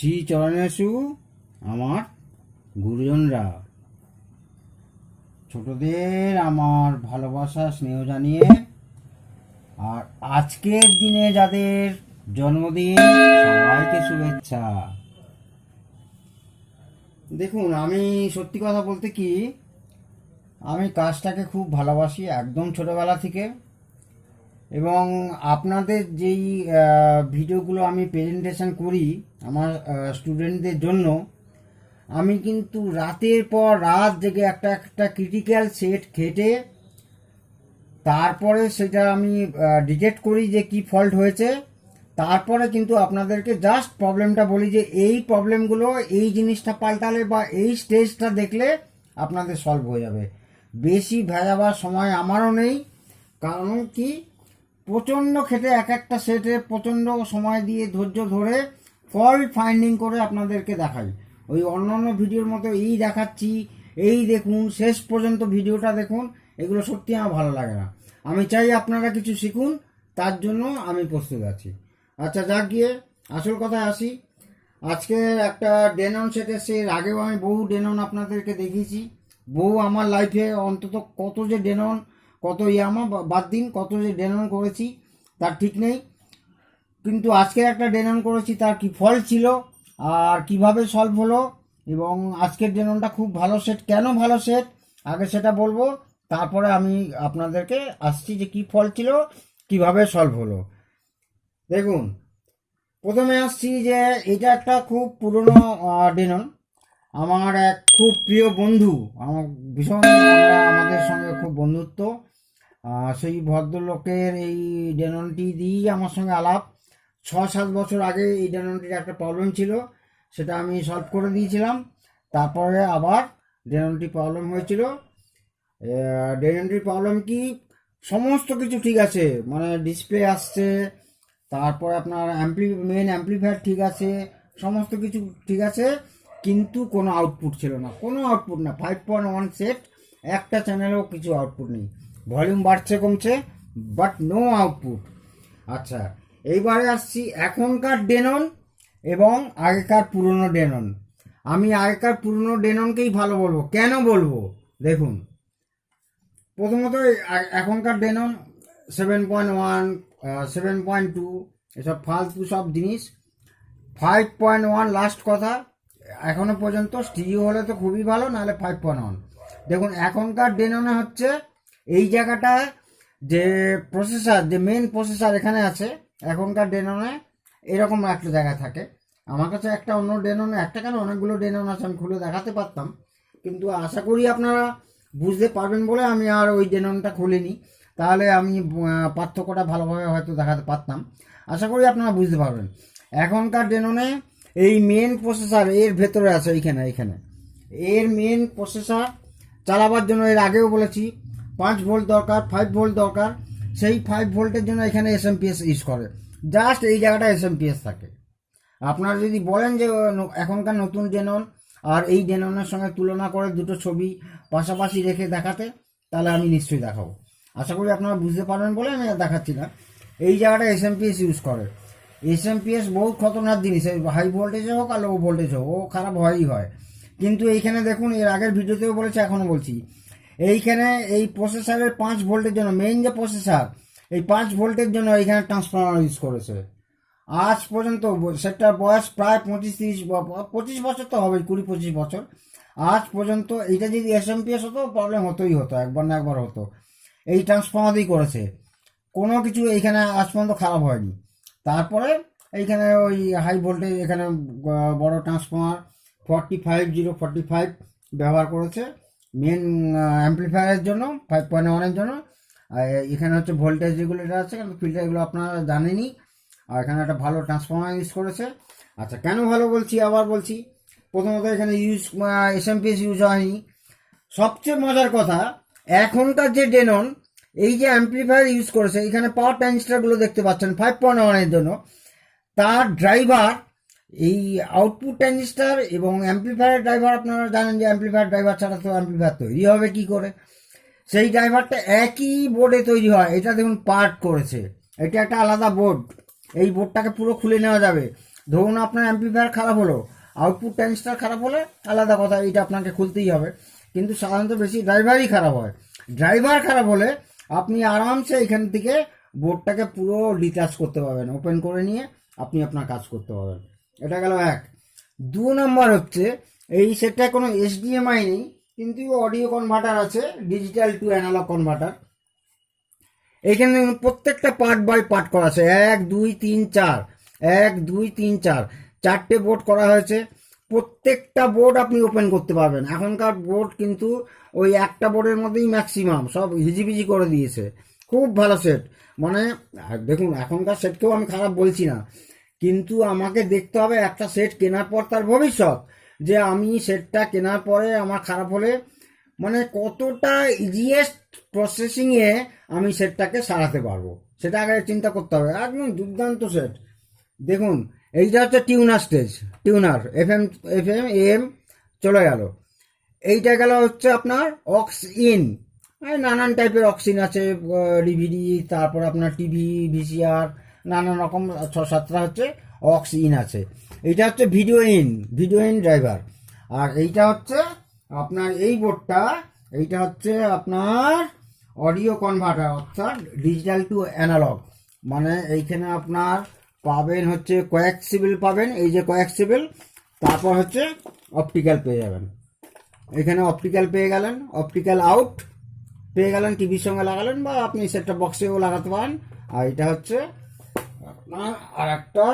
শ্রী চরণেষু আমার গুরুজনরা, ছোটদের আমার ভালোবাসা স্নেহ জানিয়ে, আর আজকের দিনে যাদের জন্মদিন সবাইকে শুভেচ্ছা। দেখুন, আমি সত্যি কথা বলতে কি, আমি কাজটাকে খুব ভালোবাসি একদম ছোটবেলা থেকে। এবং আপনাদের যেই ভিডিওগুলো আমি প্রেজেন্টেশন করি আমার স্টুডেন্টদের জন্য, আমি কিন্তু রাতের পর রাত জেগে একটা একটা ক্রিটিক্যাল সেট খেটে তারপরে সেটা আমি ডিটেক্ট করি যে কি ফল্ট হয়েছে। তারপরে কিন্তু আপনাদেরকে জাস্ট প্রবলেমটা বলি যে এই প্রবলেমগুলো এই জিনিসটা পাল্টালে বা এই স্টেজটা দেখলে আপনাদের সলভ হয়ে যাবে। বেশি ভেজাবার সময় আমারও নেই, কারণ কি প্রচণ্ড খেটে এক একটা সেটে প্রচণ্ড সময় দিয়ে ধৈর্য ধরে ফল্ট ফাইন্ডিং করে আপনাদেরকে দেখাই। ওই অন্যান্য ভিডিওর মতো এই দেখাচ্ছি, এই দেখুন, শেষ পর্যন্ত ভিডিওটা দেখুন, এগুলো সত্যি আমার ভালো লাগে না। আমি চাই আপনারা কিছু শিখুন, তার জন্য আমি প্রস্তুত আছি। আচ্ছা, যাক গিয়ে আসল কথায় আসি। আজকে একটা ডেনন সেট এসছে। এর আগেও আমি বহু ডেনন আপনাদেরকে দেখিয়েছি। বহু আমার লাইফে অন্তত কত যে ডেনন, কত ইয়ামা বাদ দিন, কত যে ডেনন করেছি তার ঠিক নেই। কিন্তু আজকে একটা ডেনন করেছি, তার কি ফল্ট ছিল আর কিভাবে সলভ হলো, এবং আজকের ডেননটা খুব ভালো সেট। কেন ভালো সেট আগে সেটা বলবো, তারপরে আমি আপনাদেরকে আসছি যে কি ফল্ট ছিল, কিভাবে সলভ হলো। দেখুন, প্রথমে আসছি যে এটা একটা খুব পুরনো ডেনন। আমার এক খুব প্রিয় বন্ধু, আমার ভীষণ আমাদের সঙ্গে খুব বন্ধুত্ব। সেই ভদ্রলোকের এই ডেননটি দিয়েই আমার সঙ্গে আলাপ। 6-7 বছর আগে এই ডেননটির একটা প্রবলেম ছিল, সেটা আমি সলভ করে দিয়েছিলাম। তারপরে আবার ডেননটি প্রবলেম হয়েছিল। ডেননটির প্রবলেম কি, সমস্ত কিছু ঠিক আছে, মানে ডিসপ্লে আসছে, তারপরে আপনার মেন অ্যাম্পলিফায়ার ঠিক আছে, সমস্ত কিছু ঠিক আছে, কিন্তু কোনো আউটপুট ছিল না, কোনো আউটপুট না। 5.1 সেট, একটা চ্যানেলেও কিছু আউটপুট নেই। ভলিউম বাড়ছে কমছে, বাট নো আউটপুট। আচ্ছা, এইবারে আসছি এখনকার ডেনন এবং আগেকার পুরনো ডেনন। আমি আগেকার পুরনো ডেননকেই ভালো বলবো। কেন বলবো দেখুন, প্রথমত এখনকার ডেনন 7.1, 7.2 এসব ফালতু সব জিনিস। 5.1 লাস্ট কথা, এখনো পর্যন্ত স্টিরিও হলে তো খুবই ভালো, নাহলে 5.1। দেখুন, এখনকার ডেননে হচ্ছে এই জায়গাটা যে প্রসেসর, যে মেন প্রসেসর এখানে আছে, এখনকার ডেননে এরকম একটা জায়গা থাকে। আমার কাছে একটা অন্য ডেননে, একটা কেন অনেকগুলো ডেনন আছে, আমি খুলে দেখাতে পারতাম, কিন্তু আশা করি আপনারা বুঝতে পারবেন বলে আমি আর ওই ডেননটা খুলিনি। তাহলে আমি পার্থক্যটা ভালোভাবে হয়তো দেখাতে পারতাম। আশা করি আপনারা বুঝতে পারবেন। এখনকার ডেননে এই মেন প্রসেসর এর ভেতরে আছে, এইখানে এইখানে এর মেন প্রসেসর চালাবার জন্য, এর আগেও বলেছি 5 ভোল্ট দরকার, 5 ভোল্ট দরকার। সেই 5 ভোল্টের জন্য এখানে এসএমপিএস ইউজ করে, জাস্ট এই জায়গাটা এসএমপিএস থাকে। আপনারা যদি বলেন যে এখনকার নতুন ডেনন আর এই ডেননের সঙ্গে তুলনা করে দুটো ছবি পাশাপাশি রেখে দেখাতে, তাহলে আমি নিশ্চয়ই দেখাবো। আশা করি আপনারা বুঝতে পারবেন বলে আমি দেখাচ্ছি না। এই জায়গাটা এসএমপিএস ইউজ করে। এসএমপিএস বহু খতরনাক জিনিস, হাই ভোল্টেজে হোক আর লো ভোল্টেজ হোক, ও খারাপ হয়ই হয়। কিন্তু এইখানে দেখুন, এর আগের ভিডিওতেও বলেছি, এখনও বলছি, এইখানে এই প্রসেসরের 5 ভোল্টের জন্য, মেইন যে প্রসেসর, এই 5 ভোল্টের জন্য এইখানে ট্রান্সফর্মার ইউজ করেছে। আজ পর্যন্ত সেটার বয়স প্রায় 25 বছর তো হবে, 20-25 বছর। আজ পর্যন্ত এইটা যদি এসএমপিএস হতো, প্রবলেম হতোই হতো, একবার না একবার হতো। এই ট্রান্সফর্মারই করেছে, কোনো কিছু এইখানে আজ পর্যন্ত খারাপ হয়নি। তারপরে এইখানে ওই হাই ভোল্টেজ, এখানে বড় ট্রান্সফর্মার 45045 ব্যবহার করেছে মেন অ্যাম্পলিফায়ারের জন্য, 5.1-এর জন্য। এখানে হচ্ছে ভোল্টেজ রেগুলেটর আছে, কিন্তু ফিল্টার, এগুলো আপনারা জানেনই। আর এখানে একটা ভালো ট্রান্সফর্মার ইউজ করেছে। আচ্ছা, কেন ভালো বলছি, আবার বলছি, প্রথমত এখানে এসএমপিএস ইউজ হয়নি। সবচেয়ে মজার কথা, এখনকার যে ডেনন এই যে অ্যাম্পলিফায়ার ইউজ করেছে, এখানে পাওয়ার ট্রানজিস্টারগুলো দেখতে পাচ্ছেন 5.1-এর জন্য, তার ড্রাইভার, এই আউটপুট ট্রানজিস্টার এবং অ্যাম্পলিফায়ার ড্রাইভার, আপনারা জানেন যে অ্যাম্পলিফায়ার ড্রাইভার ছাড়া তো অ্যাম্পলিফায়ার তৈরি হবে কি করে। সেই ড্রাইভারটা একই বোর্ডে তৈরি হয়। এটা দেখুন পার্ট করেছে, এটা একটা আলাদা বোর্ড। এই বোর্ডটাকে পুরো খুলে নেওয়া যাবে, ধরুন আপনার অ্যাম্পলিফায়ার খারাপ হলো, আউটপুট ট্রানজিস্টার খারাপ হলে আলাদা কথা, এটা আপনাকে খুলতেই হবে। কিন্তু সাধারণত বেশি ড্রাইভারই খারাপ হয়। ড্রাইভার খারাপ হলে আপনি আরামসে এখান থেকে বোর্ডটাকে পুরো ডিটাচ করতে পারবেন, ওপেন করে নিয়ে আপনি আপনার কাজ করতে পারবেন। এটা গেল এক। 2 নম্বর হচ্ছে এই সেটটা কোনো HDMI নেই, কিন্তু অডিও কনভার্টার আছে, ডিজিটাল টু অ্যানালগ কনভার্টার। এখানে প্রত্যেকটা পার্ট বাই পার্ট করা আছে, 1 2 3 4, 1 2 3 4, 4টে বোর্ড করা হয়েছে। প্রত্যেকটা বোর্ড আপনি ওপেন করতে পারবেন। এখনকার বোর্ড কিন্তু ওই একটা বোর্ডের মধ্যেই ম্যাক্সিমাম সব হিজিবিজি করে দিয়েছে। খুব ভালো সেট, মানে দেখুন এখনকার সেটকেও আমি খারাপ বলছি না, কিন্তু আমাকে দেখতে হবে একটা সেট কেনার পর তার ভবিষ্যৎ, যে আমি সেটটা কেনার পরে আমার খারাপ হলে মানে কতটা ইজিয়েস্ট প্রসেসিংয়ে আমি সেটটাকে সারাতে পারবো, সেটা আগে চিন্তা করতে হবে। একদম দুর্দান্ত সেট। দেখুন এইটা হচ্ছে tenure stage, tenure FM FM AM চলে গেল। এইটা গেল হচ্ছে আপনার অক্স ইন, নানান টাইপের অক্সিন আছে, DVD, তারপর আপনার টিভি, VCR, নানান রকম 6-7টা হচ্ছে অক্স ইন আছে। এইটা হচ্ছে ভিডিও ইন ড্রাইভার। আর এইটা হচ্ছে আপনার এই বোর্ডটা, এইটা হচ্ছে আপনার অডিও কনভার্টার, অর্থাৎ ডিজিটাল টু অ্যানালগ। মানে এইখানে আপনার পাবেন হচ্ছে কোয়াক্সিবল পাবেন, এই যে কোয়াক্সিবল, তারপর হচ্ছে অপটিক্যাল পেয়ে যাবেন। এখানে অপটিক্যাল পেয়ে গেলেন, অপটিক্যাল আউট পেয়ে গেলেন, টিভির সঙ্গে লাগালেন বা আপনি সেটটা বক্সেও লাগাতে পারেন। আর এটা হচ্ছে আপনার আর একটা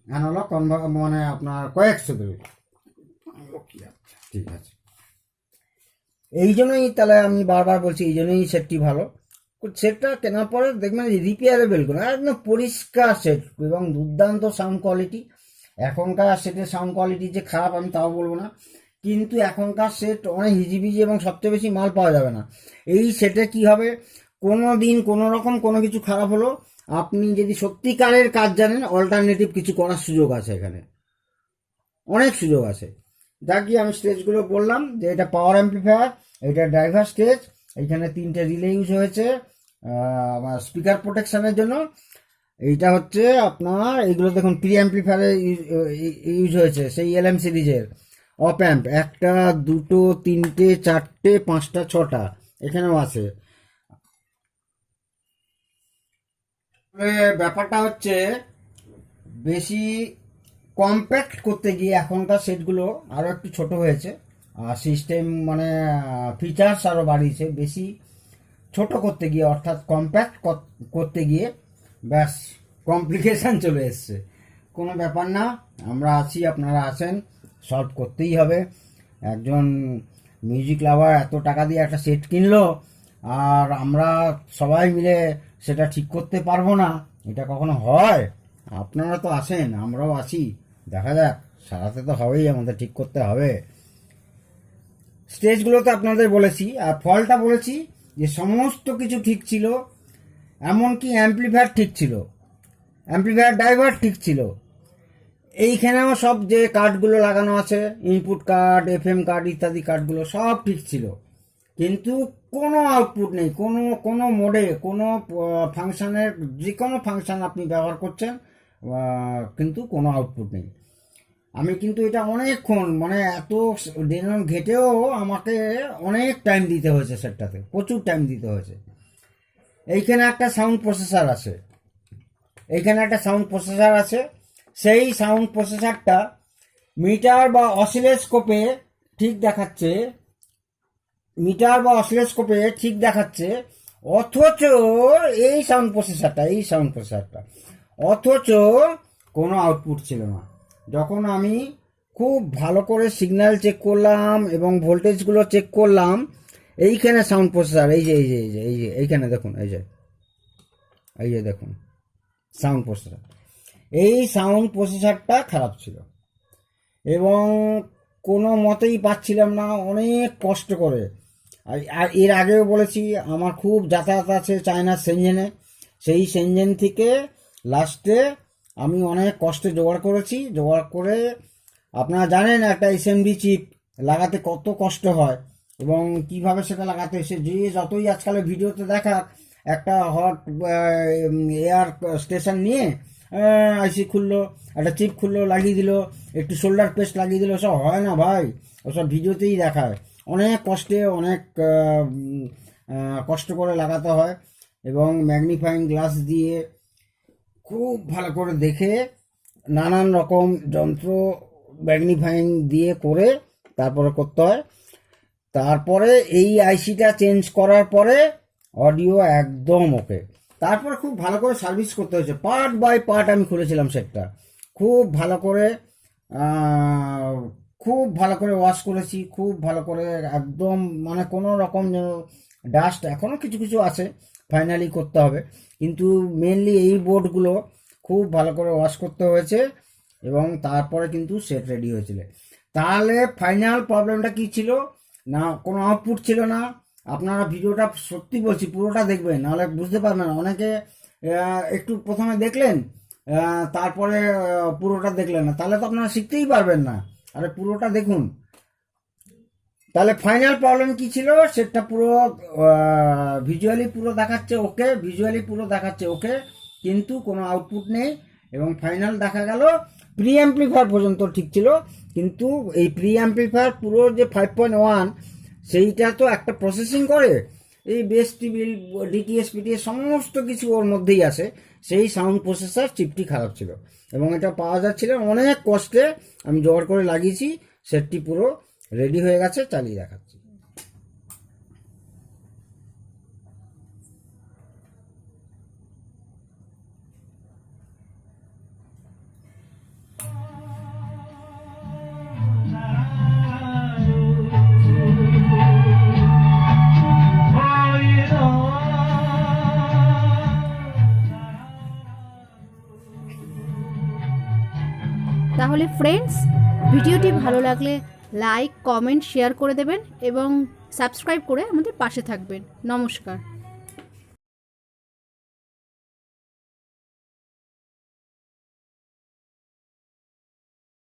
অ্যানালগ মানে আপনার কোয়াক্সিবল। ঠিক আছে, এই জন্যই তাহলে আমি বারবার বলছি, এই জন্যই সেটটি ভালো। সেটটা কেনার পরে দেখবেন রিপেয়ারেবল কোনো, একদম পরিষ্কার সেট এবং দুর্দান্ত সাউন্ড কোয়ালিটি। এখনকার সেটের সাউন্ড কোয়ালিটি যে খারাপ আমি তাও বলবো না, কিন্তু এখনকার সেট অনেক হিজিবিজি এবং সবচেয়ে বেশি মাল পাওয়া যাবে না। এই সেটে কি হবে, কোনো দিন কোনো রকম কোনো কিছু খারাপ হলো, আপনি যদি সত্যিকারের কাজ জানেন, অল্টারনেটিভ কিছু করার সুযোগ আছে, এখানে অনেক সুযোগ আছে। যা কি আমি স্টেজগুলো বললাম, যে এটা পাওয়ার অ্যাম্পলিফায়ার, এটা ড্রাইভার স্টেজ, এইখানে 3টে রিলে ইউজ হয়েছে স্পিকার প্রোটেকশনের জন্য। এইটা হচ্ছে আপনার এইগুলো দেখুন প্রি অ্যাম্পলিফায়ারে ইউজ হয়েছে, সেই LM সিরিজের অপ অ্যাম্প, 1টা 2টো 3টে 4টে 5টা 6টা এখানেও আছে। ব্যাপারটা হচ্ছে বেশি কম্প্যাক্ট করতে গিয়ে এখনকার সেটগুলো আরও একটু ছোট হয়েছে, আর সিস্টেম মানে ফিচার্স আরও বাড়িয়েছে। বেশি ছোট করতে গিয়ে অর্থাৎ কম্প্যাক্ট করতে গিয়ে ব্যাস কমপ্লিকেশান চলে এসছে। কোনো ব্যাপার না, আমরা আছি, আপনারা আছেন, সলভ করতেই হবে। একজন মিউজিক লাভার এত টাকা দিয়ে একটা সেট কিনলো, আর আমরা সবাই মিলে সেটা ঠিক করতে পারবো না, এটা কখনো হয়? আপনারা তো আছেন, আমরাও আছি, দেখা যাক, সারাতে তো হবেই, আমাদের ঠিক করতে হবে। স্টেজগুলোতে আপনাদের বলেছি, আর ফলটা বলেছি যে সমস্ত কিছু ঠিক ছিল, এমনকি অ্যাম্পলিফায়ার ঠিক ছিল, অ্যাম্পলিফায়ার ড্রাইভার ঠিক ছিল। এইখানেও সব যে কার্ডগুলো লাগানো আছে, ইনপুট কার্ড, FM কার্ড ইত্যাদি কার্ডগুলো সব ঠিক ছিল, কিন্তু কোনো আউটপুট নেই, কোনো কোনো মোডে, কোনো ফাংশনের, যে কোনো ফাংশন আপনি ব্যবহার করছেন, কিন্তু কোনো আউটপুট নেই। আমি কিন্তু এটা অনেকক্ষণ, মানে এত দিন ঘেটেও আমাকে অনেক টাইম দিতে হয়েছে সেটটাতে, প্রচুর টাইম দিতে হয়েছে। এইখানে একটা সাউন্ড প্রসেসর আছে, এইখানে একটা সাউন্ড প্রসেসর আছে, সেই সাউন্ড প্রসেসরটা মিটার বা অসিলোস্কোপে ঠিক দেখাচ্ছে, মিটার বা অসিলোস্কোপে ঠিক দেখাচ্ছে, অথচ এই সাউন্ড প্রসেসরটা অথচ কোনো আউটপুট ছিল না। যখন আমি খুব ভালো করে সিগন্যাল চেক করলাম এবং ভোল্টেজগুলো চেক করলাম, এইখানে সাউন্ড প্রসেসর, এই যে এইখানে দেখুন, এই যে দেখুন সাউন্ড প্রসেসর, এই সাউন্ড প্রসেসরটা খারাপ ছিল এবং কোনো মতেই পাচ্ছিলাম না, অনেক কষ্ট করে। আর এর আগেও বলেছি, আমার খুব যাতায়াত আছে চায়নার সেনজেনে, সেই সেনজেন থেকে লাস্টে আমি অনেক কষ্টে জোগাড় করেছি। জোগাড় করে আপনারা জানেন একটা SMD চিপ লাগাতে কত কষ্ট হয় এবং কিভাবে সেটা লাগাতে, সে যে যতই আজকালের ভিডিওতে দেখা একটা হট এয়ার স্টেশন নিয়ে আইসি খুললো, একটা চিপ খুললো, লাগিয়ে দিল, একটু শোল্ডার পেস্ট লাগিয়ে দিল, সব হয় না ভাই। ওসব ভিডিওতেই দেখায়, অনেক কষ্টে, অনেক কষ্ট করে লাগাতে হয়, এবং ম্যাগনিফাইং গ্লাস দিয়ে খুব ভালো করে দেখে নানান রকম যন্ত্র ম্যাগনিফাইং দিয়ে করে তারপরে করতে হয়। তারপরে এই আইসিটা চেঞ্জ করার পরে অডিও একদম ওকে। তারপরে খুব ভালো করে সার্ভিস করতে হয়েছে, পার্ট বাই পার্ট আমি খুলেছিলাম সেটটা, খুব ভালো করে ওয়াশ করেছি, খুব ভালো করে একদম, মানে কোনো রকম ডাস্ট এখনও কিছু কিছু আছে, ফাইনালি করতে হবে, কিন্তু মেনলি এই বোর্ডগুলো খুব ভালো করে ওয়াশ করতে হয়েছে, এবং তারপরে কিন্তু সেট রেডি হয়েছিল। তাহলে ফাইনাল প্রবলেমটা কি ছিল না, কোনো আউটপুট ছিল না। আপনারা ভিডিওটা সত্যি বলছি পুরোটা দেখবেন, নাহলে বুঝতে পারবেন না। অনেকে একটু প্রথমে দেখলেন, তারপরে পুরোটা দেখলেন না, তাহলে তো আপনারা শিখতেই পারবেন না। আরে পুরোটা দেখুন। তাহলে ফাইনাল প্রবলেম কি ছিল, সেটা পুরো ভিজুয়ালি পুরো দেখাচ্ছে ওকে, কিন্তু কোনো আউটপুট নেই। এবং ফাইনাল দেখা গেল প্রি অ্যাম্প্লিফায়ার পর্যন্ত ঠিক ছিল, কিন্তু এই প্রি অ্যাম্প্লিফায়ার পুরো যে 5.1 সেইটা তো একটা প্রসেসিং করে, এই বেস টিবিল ডিটিএস পিটিএস সমস্ত কিছু ওর মধ্যেই আসে, সেই সাউন্ড প্রসেসর চিপটি খারাপ ছিল, এবং এটা পাওয়া যাচ্ছিল অনেক কষ্টে। আমি জোগাড় করে লাগিয়েছি, সেটটি পুরো রেডি হয়ে গেছে, চালিয়ে দেখাচ্ছি। তাহলে ফ্রেন্ডস, ভিডিওটি ভালো লাগলে লাইক, কমেন্ট, শেয়ার করে দেবেন এবং সাবস্ক্রাইব করে আমাদের পাশে থাকবেন। নমস্কার।